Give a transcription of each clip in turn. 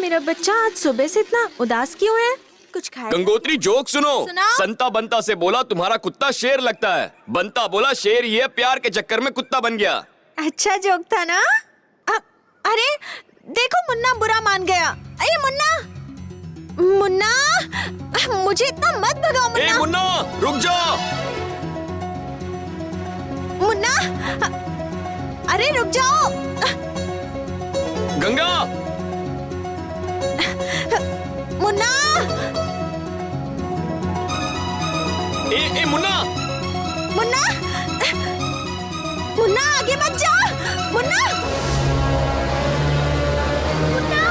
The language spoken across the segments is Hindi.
मेरा बच्चा आज सुबह से इतना उदास क्यों है? कुछ खाया? गंगोत्री जोक सुनो। सुनाओ। संता बंता से बोला तुम्हारा कुत्ता शेर लगता है। बंता बोला शेर ही है, प्यार के चक्कर में कुत्ता बन गया। अच्छा जोक था ना? अरे देखो मुन्ना बुरा मान गया। अरे मुन्ना, मुन्ना मुझे इतना मत भगाओ मुन्ना। ए मुन्ना रुक जा। मुन्ना अरे रुक जाओ। गंगा मुन्ना ए मुन्ना मुन्ना मुन्ना आगे मत जा। मुन्ना मुन्ना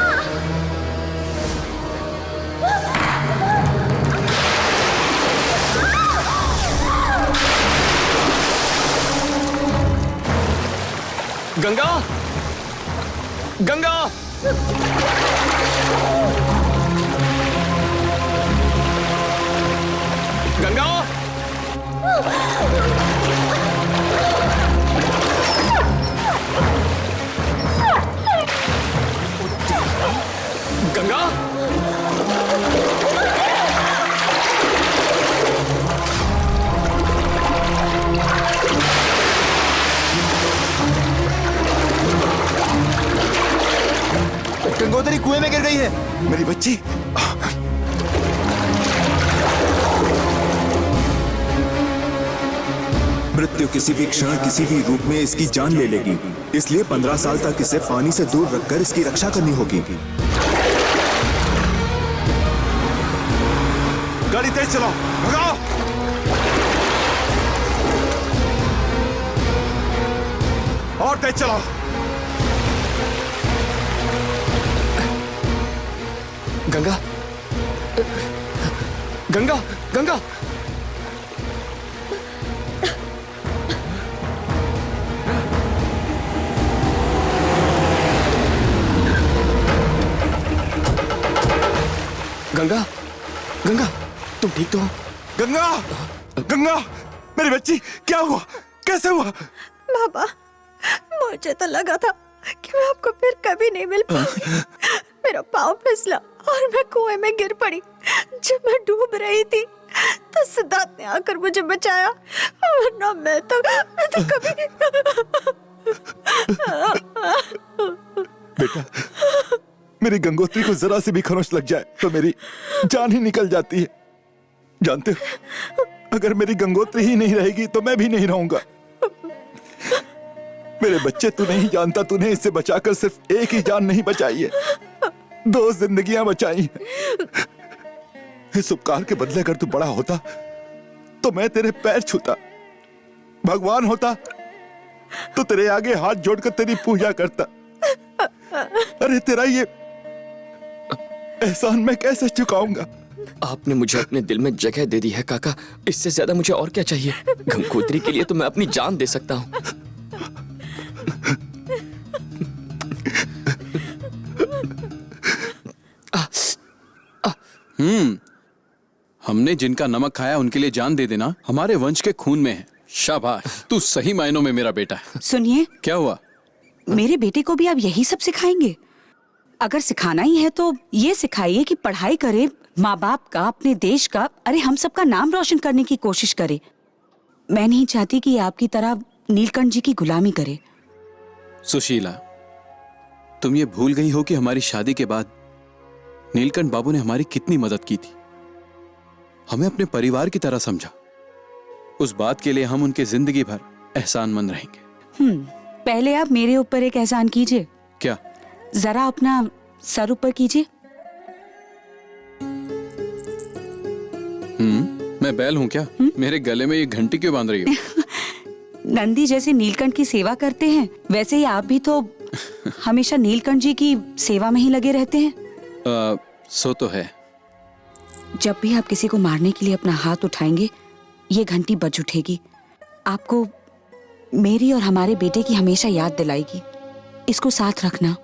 गंगा गंगा गंगा गंगा गंगोत्री कुएं में गिर गई है मेरी बच्ची। मृत्यु किसी भी क्षण किसी भी रूप में इसकी जान ले लेगी, इसलिए 15 साल तक इसे पानी से दूर रखकर इसकी रक्षा करनी होगी। गाड़ी तेज चलाओ, भगाओ। और तेज चलाओ। गंगा गंगा गंगा गंगा गंगा तुम ठीक तो हो? गंगा गंगा मेरी बच्ची, क्या हुआ, कैसे हुआ? बाबा मुझे तो लगा था कि मैं आपको फिर कभी नहीं मिल पाऊंगी। मेरा पाँव फिसला और मैं कुएं में गिर पड़ी। जब मैं डूब रही थी तो सिद्धार्थ ने आकर मुझे बचाया, वरना मैं तो कभी बेटा, मेरी गंगोत्री को जरा से भी खरोंच लग जाए तो मेरी जान ही निकल जाती है। जानते हो, अगर मेरी गंगोत्री ही नहीं रहेगी तो मैं भी नहीं रहूंगा। मेरे बच्चे, तू नहीं जानता, तूने इससे बचाकर सिर्फ एक ही जान नहीं बचाई है, 2 जिंदगियां बचाई हैं। इस उपकार के बदले अगर तू बड़ा होता तो मैं तेरे पैर छूता, भगवान होता तो तेरे आगे हाथ जोड़कर तेरी पूजा करता। अरे तेरा ये एहसान मैं कैसे चुकाऊंगा? आपने मुझे अपने दिल में जगह दे दी है काका, इससे ज्यादा मुझे और क्या चाहिए? गंगोत्री के लिए तो मैं अपनी जान दे सकता हूँ। हमने जिनका नमक खाया उनके लिए जान दे देना हमारे वंश के खून में है। शाबाश, तू सही मायनों में मेरा बेटा है। सुनिए, क्या हुआ? मेरे बेटे को भी आप यही सब सिखाएंगे? अगर सिखाना ही है तो ये सिखाइए कि पढ़ाई करे, माँ बाप का, अपने देश का, अरे हम सबका नाम रोशन करने की कोशिश करे। मैं नहीं चाहती कि आपकी तरह नीलकंठ जी की गुलामी करे। सुशीला, तुम ये भूल गई हो कि हमारी शादी के बाद नीलकंठ बाबू ने हमारी कितनी मदद की थी। हमें अपने परिवार की तरह समझा। उस बात के लिए हम उनके जिंदगी भर एहसानमंद रहेंगे। पहले आप मेरे ऊपर एक एहसान कीजिए। क्या? जरा अपना सर ऊपर कीजिए। मैं बैल हूं क्या? मेरे गले में ये घंटी क्यों बांध रही हो? नंदी जैसे नीलकंठ की सेवा करते हैं, वैसे ही आप भी तो हमेशा नीलकंठ जी की सेवा में ही लगे रहते हैं। सो तो है। जब भी आप किसी को मारने के लिए अपना हाथ उठाएंगे, ये घंटी बज उठेगी। आपको मेरी और हमारे बेटे की हमेशा याद दिलाएगी। इसको साथ रखना।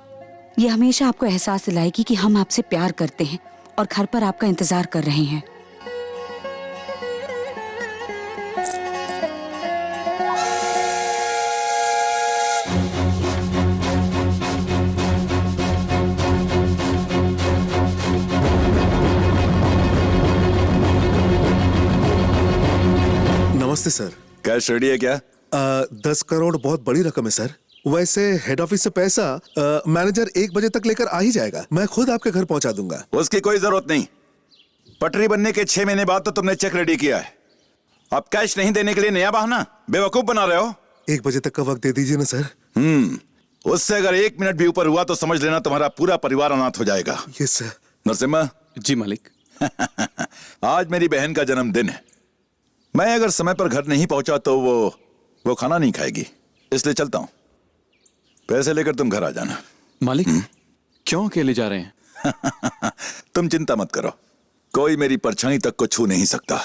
ये हमेशा आपको एहसास दिलाएगी कि हम आपसे प्यार करते हैं और घर पर आपका इंतजार कर रहे हैं। नमस्ते सर। कैश रेडी है क्या? 10 करोड़ बहुत बड़ी रकम है सर। वैसे हेड ऑफिस से पैसा मैनेजर 1 बजे तक लेकर आ ही जाएगा। मैं खुद आपके घर पहुंचा दूंगा। उसकी कोई जरूरत नहीं। पटरी बनने के 6 महीने बाद तो तुमने चेक रेडी किया है। अब कैश नहीं देने के लिए नया बहाना बेवकूफ बना रहे हो। 1 बजे तक का वक्त दे दीजिए ना सर। उससे अगर 1 मिनट भी ऊपर हुआ तो समझ लेना तुम्हारा पूरा परिवार अनाथ हो जाएगा। Yes sir. नरसिम्हा, जी मालिक। आज मेरी बहन का जन्मदिन है। मैं अगर समय पर घर नहीं पहुंचा तो वो खाना नहीं खाएगी, इसलिए चलता हूं। पैसे लेकर तुम घर आ जाना। मालिक, क्यों अकेले जा रहे हैं? तुम चिंता मत करो, कोई मेरी परछाई तक को छू नहीं सकता।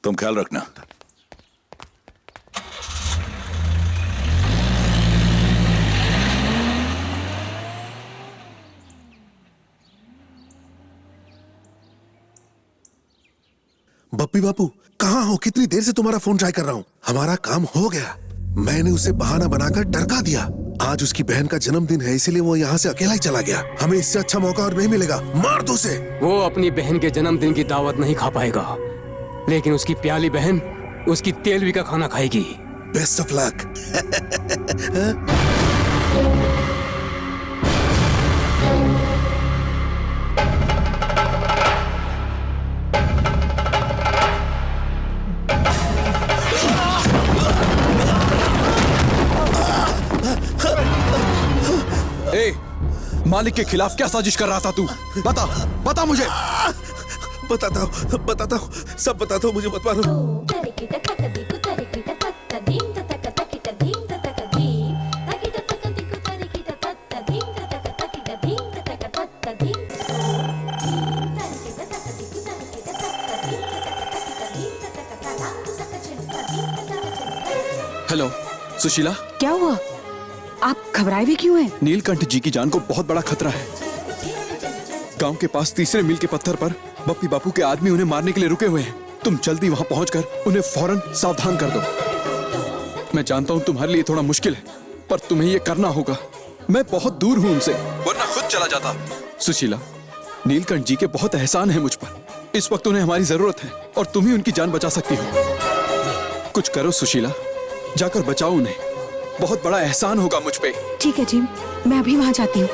तुम ख्याल रखना। बप्पी बापू कहाँ हो? कितनी देर से तुम्हारा फोन ट्राई कर रहा हूँ। हमारा काम हो गया। मैंने उसे बहाना बनाकर डरका दिया। आज उसकी बहन का जन्मदिन है, इसीलिए वो यहाँ से अकेला ही चला गया। हमें इससे अच्छा मौका और नहीं मिलेगा। मार दो उसे। वो अपनी बहन के जन्मदिन की दावत नहीं खा पाएगा, लेकिन उसकी प्याली बहन उसकी तेलवी का खाना खाएगी। Best of luck. मालिक के खिलाफ क्या साजिश कर रहा था तू? बता मुझे। बताता हूँ, सब बताता हूँ, मुझे मत मारो। हेलो सुशीला। क्या हुआ? आप घबराए भी क्यों हैं? नीलकंठ जी की जान को बहुत बड़ा खतरा है। गांव के पास तीसरे मील के पत्थर पर बप्पी बापू के आदमी उन्हें मारने के लिए रुके हुए हैं। तुम जल्दी वहां पहुंचकर उन्हें फौरन सावधान कर दो। मैं जानता हूं तुम्हारे लिए थोड़ा मुश्किल है, पर तुम्हें यह करना होगा। मैं बहुत दूर हूं उनसे, वरना खुद चला जाता। सुशीला, नीलकंठ जी के बहुत एहसान है मुझ पर। इस वक्त उन्हें हमारी जरूरत है और तुम ही उनकी जान बचा सकती हो। कुछ करो सुशीला, जाकर बचाओ उन्हें। बहुत बड़ा एहसान होगा मुझ पे। ठीक है जी, मैं अभी वहां जाती हूँ।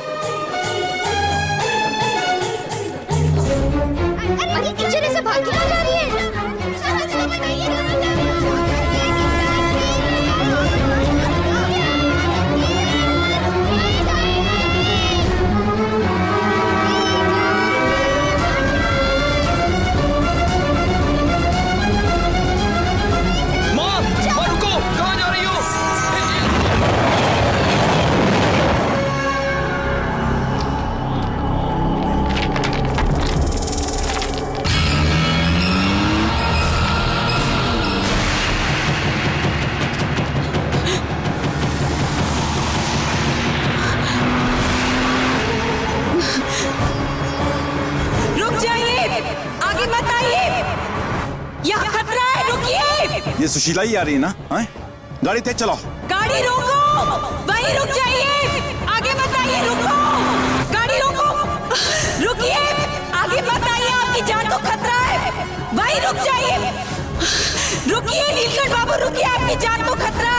अरे किचन से भाग क्यों जा रही है? ये सुशीला ही आ रही है ना? गाड़ी तेज चलाओ। गाड़ी रोको, वहीं रुक जाइए, आगे मत आइए, रुको, गाड़ी रोको, रुकिए, आगे मत आइए, आपकी जान को खतरा है, वहीं रुक जाइए, रुकिए नीलकंठ बाबू, रुकिए, आपकी जान को खतरा है।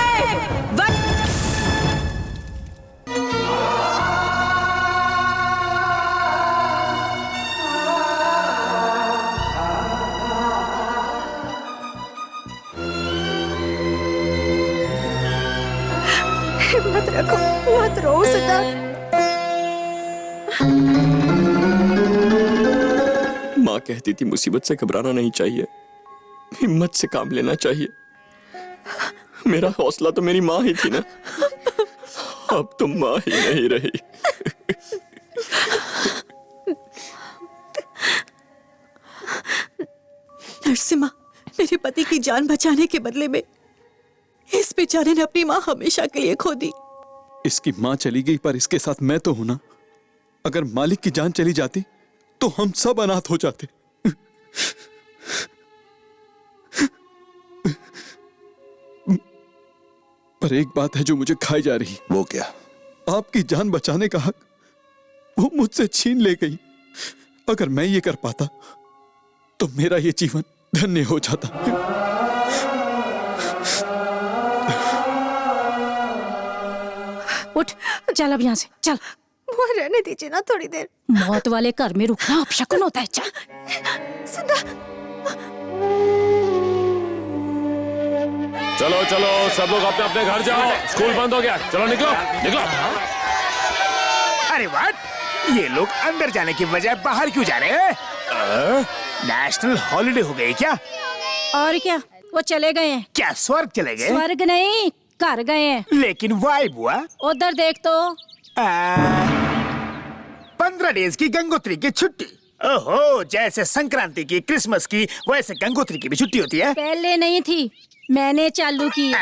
मत रखो, मत रो सिद्धार्थ। माँ कहती थी मुसीबत से घबराना नहीं चाहिए, हिम्मत से काम लेना चाहिए। मेरा हौसला तो मेरी माँ ही थी ना। अब तुम माँ ही नहीं रही। नरसिम्हा, मेरे पति की जान बचाने के बदले में इस बेचारे ने अपनी माँ हमेशा के लिए खो दी। इसकी माँ चली गई, पर इसके साथ मैं तो हूं ना। अगर मालिक की जान चली जाती तो हम सब अनाथ हो जाते। पर एक बात है जो मुझे खाई जा रही। वो क्या? आपकी जान बचाने का हक वो मुझसे छीन ले गई। अगर मैं ये कर पाता तो मेरा ये जीवन धन्य हो जाता। उठ चल अब यहाँ से चल। वो रहने दीजिए ना थोड़ी देर। मौत वाले घर में रुकना अपशकुन होता है। चल सुधा, चलो चलो सब लोग अपने अपने घर जाओ, स्कूल बंद हो गया, चलो निकलो निकलो। अरे वाह, ये लोग अंदर जाने की बजाय बाहर क्यों जा रहे हैं? नेशनल हॉलिडे हो गई क्या? और क्या, वो चले गए हैं। क्या स्वर्ग चले गए? स्वर्ग नहीं, घर गए हैं। लेकिन वाइब हुआ। उधर देख तो। 15 डेज की गंगोत्री की छुट्टी। ओहो, जैसे संक्रांति की, क्रिसमस की, वैसे गंगोत्री की भी छुट्टी होती है। पहले नहीं थी, मैंने चालू की।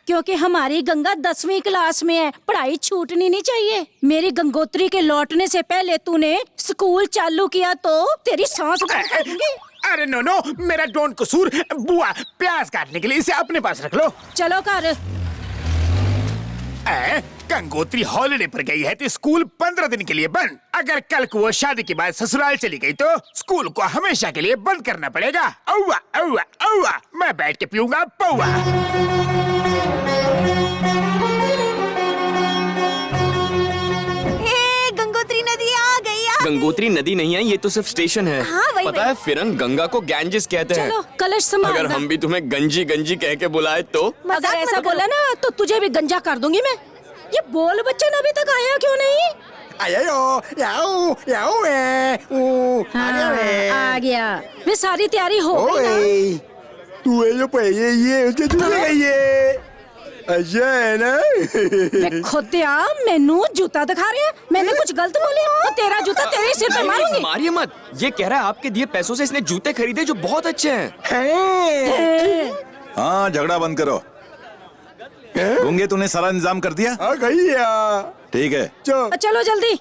क्योंकि हमारी गंगा 10वीं क्लास में है, पढ़ाई छूटनी नहीं चाहिए। मेरी गंगोत्री के लौटने से पहले तूने स्कूल चालू किया तो तेरी सांस बंद कर दूंगी। अरे नो नो, मेरा डोंट कसूर। बुआ, प्याज काटने के लिए इसे अपने पास रख लो। चलो कर। गंगोत्री हॉलिडे पर गई है तो स्कूल 15 दिन के लिए बंद। अगर कल को वो शादी के बाद ससुराल चली गई तो स्कूल को हमेशा के लिए बंद करना पड़ेगा। औवा औवा औवा, मैं बैठ के पीऊंगा पौवा। गंगोत्री नदी आ गई। गंगोत्री नदी नहीं है, ये तो सिर्फ स्टेशन है। हाँ, वही पता है फिरन, गंगा को गैंजेस कहते हैं। चलो कलश संभाल। अगर हम भी तुम्हें गंजी गंजी कह के बुलाए तो? अगर ऐसा बोला ना तो तुझे भी गंजा कर दूंगी मैं। ये बोल बच्चन अभी तक आया क्यों नहीं? आ गया। वे सारी तैयारी हो गई ना? तू अच्छा है ना? वे खुदिया मैनू जूता दिखा रहे हैं। मैंने कुछ गलत बोले तो तेरा जूता तेरे सिर पे मारूंगी। मारिए मत, ये कह रहा है आपके दिए पैसों से इसने जूते खरीदे जो बहुत अच्छे हैं। हाँ, झगड़ा बंद करो। गूंगे, तूने सारा इंतजाम कर दिया? आ गई। ठीक है, चलो जल्दी।